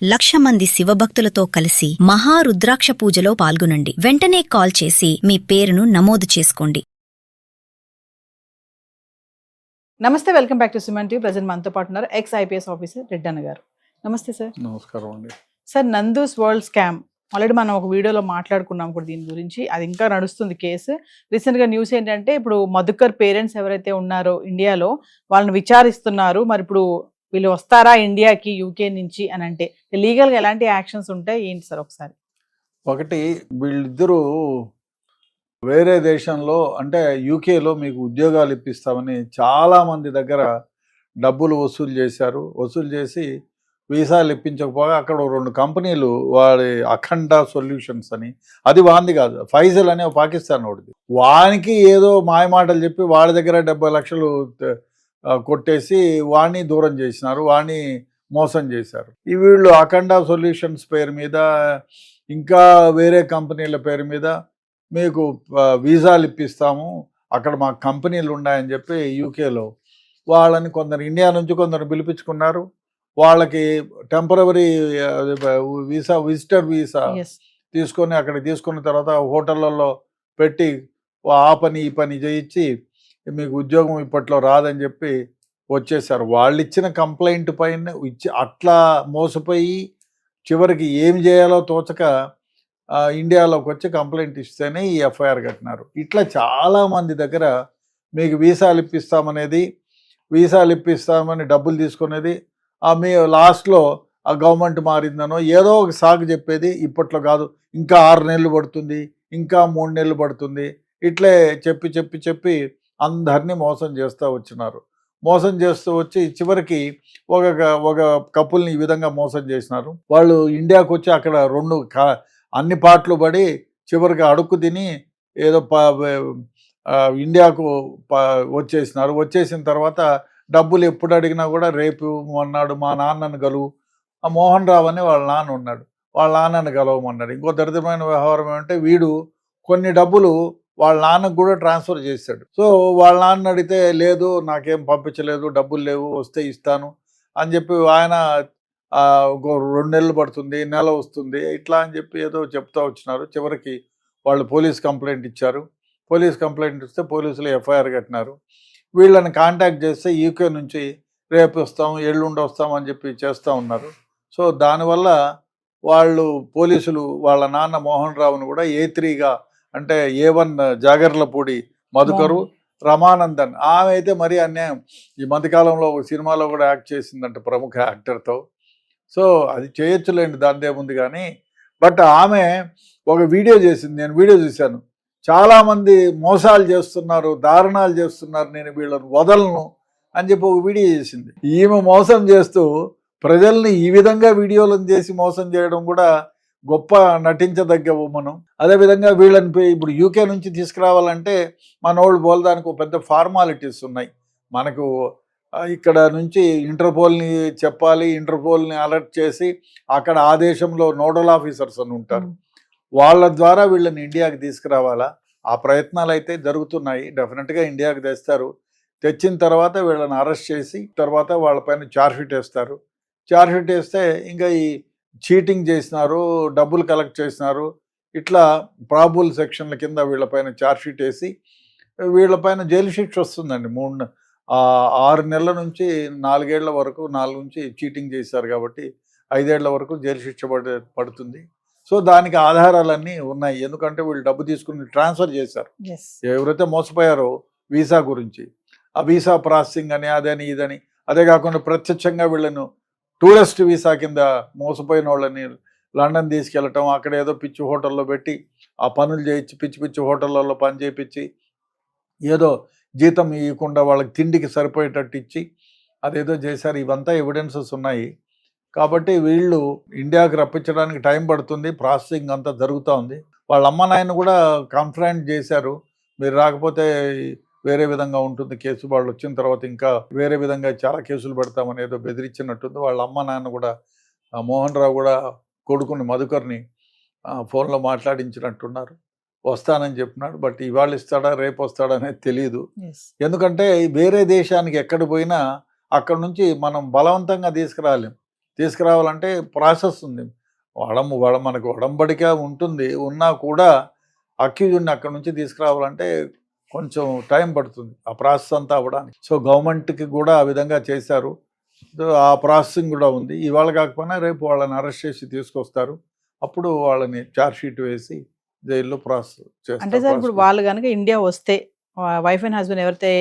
1,00,000 మంది శివభక్తులతో కలిసి మహారుద్రాక్ష పూజలో పాల్గొనండి. వెంటనే కాల్ చేసి మీ పేరును నమోదు చేసుకోండి. నమస్తే, welcome back to Suman TV. Present మనతో పాటు ఉన్నారు ఎక్స్ ఐపీఎస్ ఆఫీసర్ రెడ్డన్న గారు. నమస్తే సార్. నమస్కారం అండి. Sir, Nandu's world scam already మనం ఒక వీడియోలో మాట్లాడుకున్నాం కూడా దీని గురించి. అది ఇంకా నడుస్తుంది కేసు. రీసెంట్గా న్యూస్ ఏంటంటే ఇప్పుడు మధుకర్ పేరెంట్స్ ఎవరైతే ఉన్నారో ఇండియాలో వాళ్ళని విచారిస్తున్నారు. మరి ఇప్పుడు వీళ్ళు వస్తారా ఇండియాకి యూకే నుంచి అని అంటే లీగల్గా ఎలాంటి యాక్షన్స్ ఉంటాయి ఏంటి సార్ ఒకసారి? ఒకటి, వీళ్ళిద్దరూ వేరే దేశంలో అంటే యూకేలో మీకు ఉద్యోగాలు ఇప్పిస్తామని చాలామంది దగ్గర డబ్బులు వసూలు చేశారు. వసూలు చేసి వీసాలు ఇప్పించకపోగా అక్కడ 2 కంపెనీలు వాడి అఖండ సొల్యూషన్స్ అని, అది వాంది కాదు, ఫైజల్ అనే పాకిస్తాన్ వాడిది, వానికి ఏదో మాయమాటలు చెప్పి వాడి దగ్గర 70 లక్షలు కొట్టేసి వాణ్ణి దూరం చేసినారు, వాణ్ణి మోసం చేశారు. ఈ వీళ్ళు అఖండ సొల్యూషన్స్ పేరు మీద ఇంకా వేరే కంపెనీల పేరు మీద మీకు వీసాలు ఇప్పిస్తాము, అక్కడ మా కంపెనీలు ఉన్నాయని చెప్పి యూకేలో వాళ్ళని కొందరు ఇండియా నుంచి కొందరు పిలిపించుకున్నారు. వాళ్ళకి టెంపరవరీ వీసా, విజిటర్ వీసా తీసుకొని అక్కడ తీసుకున్న తర్వాత హోటళ్ళల్లో పెట్టి ఆ పని ఈ పని చేయించి మీకు ఉద్యోగం ఇప్పట్లో రాదని చెప్పి వచ్చేసారు. వాళ్ళు ఇచ్చిన కంప్లైంట్ పైన అట్లా మోసపోయి చివరికి ఏం చేయాలో తోచక ఇండియాలోకి వచ్చి కంప్లైంట్ ఇస్తేనే ఈ ఎఫ్ఐఆర్ కట్టినారు. ఇట్లా చాలామంది దగ్గర మీకు వీసాలు ఇప్పిస్తామని డబ్బులు తీసుకునేది, మీ లాస్ట్లో ఆ గవర్నమెంట్ మారిందనో ఏదో ఒక సాగు చెప్పేది, ఇప్పట్లో కాదు ఇంకా 6 నెలలు పడుతుంది, ఇంకా 3 నెలలు పడుతుంది, ఇట్లే చెప్పి అందరినీ మోసం చేస్తూ వచ్చినారు. మోసం చేస్తూ వచ్చి చివరికి ఒక కపుల్ని ఈ విధంగా మోసం చేసినారు. వాళ్ళు ఇండియాకు వచ్చి అక్కడ అన్ని పాటలు పడి చివరికి అడుక్కు తిని ఏదో ఇండియాకు వచ్చేసినారు. వచ్చేసిన తర్వాత డబ్బులు ఎప్పుడు అడిగినా కూడా రేపు అన్నాడు, మా నాన్నను గలువు, ఆ మోహన్ రావు అని వాళ్ళ నాన్న ఉన్నాడు, వాళ్ళ నాన్నను గలవమన్నాడు. ఇంకో దరిద్రమైన వ్యవహారం ఏమంటే వీడు కొన్ని డబ్బులు వాళ్ళ నాన్నకు కూడా ట్రాన్స్ఫర్ చేశాడు. సో వాళ్ళ నాన్న అడిగితే లేదు నాకేం పంపించలేదు, డబ్బులు లేవు, వస్తే ఇస్తాను అని చెప్పి ఆయన 2 నెలలు పడుతుంది, నెల వస్తుంది, ఇట్లా అని చెప్పి ఏదో చెప్తా వచ్చినారు. చివరికి వాళ్ళు పోలీస్ కంప్లైంట్ ఇచ్చారు. పోలీస్ కంప్లైంట్ ఇస్తే పోలీసులు ఎఫ్ఐఆర్ కట్టినారు. వీళ్ళని కాంటాక్ట్ చేస్తే యూకే నుంచి రేపు వస్తాం, ఎల్లుండి వస్తాం అని చెప్పి చేస్తూ ఉన్నారు. సో దానివల్ల వాళ్ళు పోలీసులు వాళ్ళ నాన్న మోహన్ రావును కూడా A3గా అంటే A1 జాగర్లపూడి మధుకరు, రమానందన్, ఆమె అయితే మరీ అన్యాయం. ఈ మధ్యకాలంలో ఒక సినిమాలో కూడా యాక్ట్ చేసిందంట ప్రముఖ యాక్టర్తో. సో అది చేయొచ్చులేండి, దానిదేముంది కానీ. బట్ ఆమె ఒక వీడియో చేసింది, నేను వీడియో చూశాను. చాలామంది మోసాలు చేస్తున్నారు, దారుణాలు చేస్తున్నారు, నేను వీళ్ళని వదలను అని చెప్పి ఒక వీడియో చేసింది. ఈమె మోసం చేస్తూ ప్రజల్ని ఈ విధంగా వీడియోలను చేసి మోసం చేయడం కూడా గొప్ప నటించదగ్గ మనం. అదేవిధంగా వీళ్ళని ఇప్పుడు యూకే నుంచి తీసుకురావాలంటే మనోళ్ళు పోలదానికి ఒక పెద్ద ఫార్మాలిటీస్ ఉన్నాయి. మనకు ఇక్కడ నుంచి ఇంటర్పోల్ని చెప్పాలి, ఇంటర్పోల్ని అలర్ట్ చేసి అక్కడ ఆ దేశంలో నోడల్ ఆఫీసర్స్ అని ఉంటారు, వాళ్ళ ద్వారా వీళ్ళని ఇండియాకి తీసుకురావాలా. ఆ ప్రయత్నాలు అయితే జరుగుతున్నాయి. డెఫినెట్గా ఇండియాకి తెస్తారు. తెచ్చిన తర్వాత వీళ్ళని అరెస్ట్ చేసి తర్వాత వాళ్ళపైన ఛార్జ్షీట్ వేస్తారు. ఛార్జ్షీట్ వేస్తే ఇంకా ఈ చీటింగ్ చేసినారు, డబ్బులు కలెక్ట్ చేసినారు, ఇట్లా ప్రాబుల్ సెక్షన్ల కింద వీళ్ళపైన ఛార్జ్షీట్ వేసి వీళ్ళపైన జైలు శిక్ష వస్తుందండి. 6 నెలల నుంచి 4 ఏళ్ల వరకు, 4 నుంచి చీటింగ్ చేశారు కాబట్టి 5 ఏళ్ల వరకు జైలు శిక్ష పడుతుంది. సో దానికి ఆధారాలన్నీ ఉన్నాయి. ఎందుకంటే వీళ్ళు డబ్బు తీసుకుని ట్రాన్స్ఫర్ చేశారు. ఎవరైతే మోసపోయారో వీసా గురించి, ఆ వీసా ప్రాసెసింగ్ అని అదని ఇదని, అదే కాకుండా ప్రత్యక్షంగా వీళ్ళను టూరిస్ట్ వీసా కింద మోసపోయిన వాళ్ళని లండన్ తీసుకెళ్ళటం, అక్కడ ఏదో పిచ్చి హోటల్లో పెట్టి ఆ పనులు చేయించి పిచ్చి హోటళ్ళల్లో పని చేయించి ఏదో జీతం ఇవ్వకుండా వాళ్ళకి తిండికి సరిపోయేటట్టు ఇచ్చి అదేదో చేశారు. ఇవంతా ఎవిడెన్సెస్ ఉన్నాయి. కాబట్టి వీళ్ళు ఇండియాకి రప్పించడానికి టైం పడుతుంది, ప్రాసెసింగ్ అంతా జరుగుతూ ఉంది. వాళ్ళ అమ్మ నాయన కూడా కంప్లైంట్ చేశారు, మీరు రాకపోతే వేరే విధంగా ఉంటుంది కేసు, వాళ్ళు వచ్చిన తర్వాత ఇంకా వేరే విధంగా చాలా కేసులు పెడతామని ఏదో బెదిరించినట్టుంది. వాళ్ళ అమ్మ నాన్న కూడా మోహన్ రావు కూడా కొడుకుని మధుకర్ని ఫోన్లో మాట్లాడించినట్టున్నారు. వస్తానని చెప్పినాడు. బట్ ఇవాళ ఇస్తాడా రేపు వస్తాడా అనేది తెలియదు. ఎందుకంటే వేరే దేశానికి ఎక్కడ పోయినా అక్కడ నుంచి మనం బలవంతంగా తీసుకురాలేం. తీసుకురావాలంటే ప్రాసెస్ ఉంది. మనకు ఒడంబడిక ఉంటుంది, ఉన్నా కూడా అక్యూజ్డ్ని అక్కడ నుంచి తీసుకురావాలంటే కొంచెం టైం పడుతుంది ఆ ప్రాసెస్ అంతా అవ్వడానికి. సో గవర్నమెంట్కి కూడా ఆ విధంగా చేశారు. ఆ ప్రాసెసింగ్ కూడా ఉంది. ఇవాళ కాకపోయినా రేపు వాళ్ళని అరెస్ట్ చేసి తీసుకొస్తారు. అప్పుడు వాళ్ళని ఛార్జ్ షీట్ వేసి జైల్లో ప్రాసెస్ అంటే సార్ ఇప్పుడు వాళ్ళు కనుక ఇండియా వస్తే, వైఫ్ అండ్ హస్బెండ్ ఎవరైతే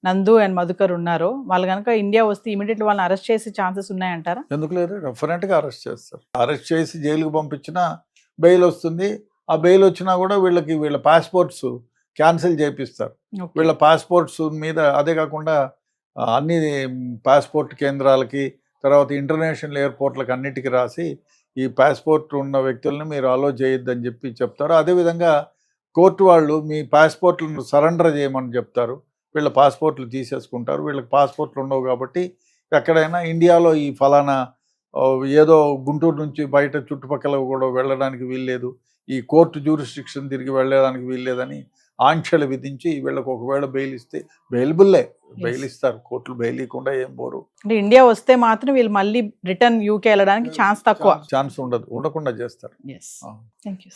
నందు అండ్ మధుకర్ ఉన్నారో వాళ్ళు కనుక ఇండియా వస్తే ఇమీడియట్లీ వాళ్ళని అరెస్ట్ చేసే ఛాన్సెస్ ఉన్నాయంటారా? ఎందుకు లేదు, డెఫినెట్గా అరెస్ట్ చేస్తారు. అరెస్ట్ చేసి జైలుకు పంపించినా బెయిల్ వస్తుంది. ఆ బెయిల్ వచ్చినా కూడా వీళ్ళ పాస్పోర్ట్స్ క్యాన్సిల్ చేపిస్తారు. వీళ్ళ పాస్పోర్ట్స్ మీద అదే కాకుండా అన్ని పాస్పోర్ట్ కేంద్రాలకి, తర్వాత ఇంటర్నేషనల్ ఎయిర్పోర్ట్లకు అన్నిటికీ రాసి ఈ పాస్పోర్ట్ ఉన్న వ్యక్తులను మీరు అలో చేయొద్దని చెప్పి చెప్తారు. అదేవిధంగా కోర్టు వాళ్ళు మీ పాస్పోర్ట్లను సరెండర్ చేయమని చెప్తారు. వీళ్ళ పాస్పోర్ట్లు తీసేసుకుంటారు. వీళ్ళకి పాస్పోర్ట్లు ఉండవు కాబట్టి ఎక్కడైనా ఇండియాలో ఈ ఫలానా ఏదో గుంటూరు నుంచి బయట చుట్టుపక్కల కూడా వెళ్ళడానికి వీల్లేదు, ఈ కోర్టు జ్యూరిస్డిక్షన్ తిరిగి వెళ్ళడానికి వీల్లేదని ఆంక్షలు విధించి వీళ్ళకి ఒకవేళ బెయిల్ ఇస్తే బెయిల్ ఇస్తారు. కోర్టులు బెయిల్ ఇవ్వకుండా ఏం పోరు. అంటే ఇండియా వస్తే మాత్రం వీళ్ళు మళ్ళీ రిటర్న్ యూకే వెళ్ళడానికి ఛాన్స్ తక్కువ, ఛాన్స్ ఉండకుండా చేస్తారు. Thank you.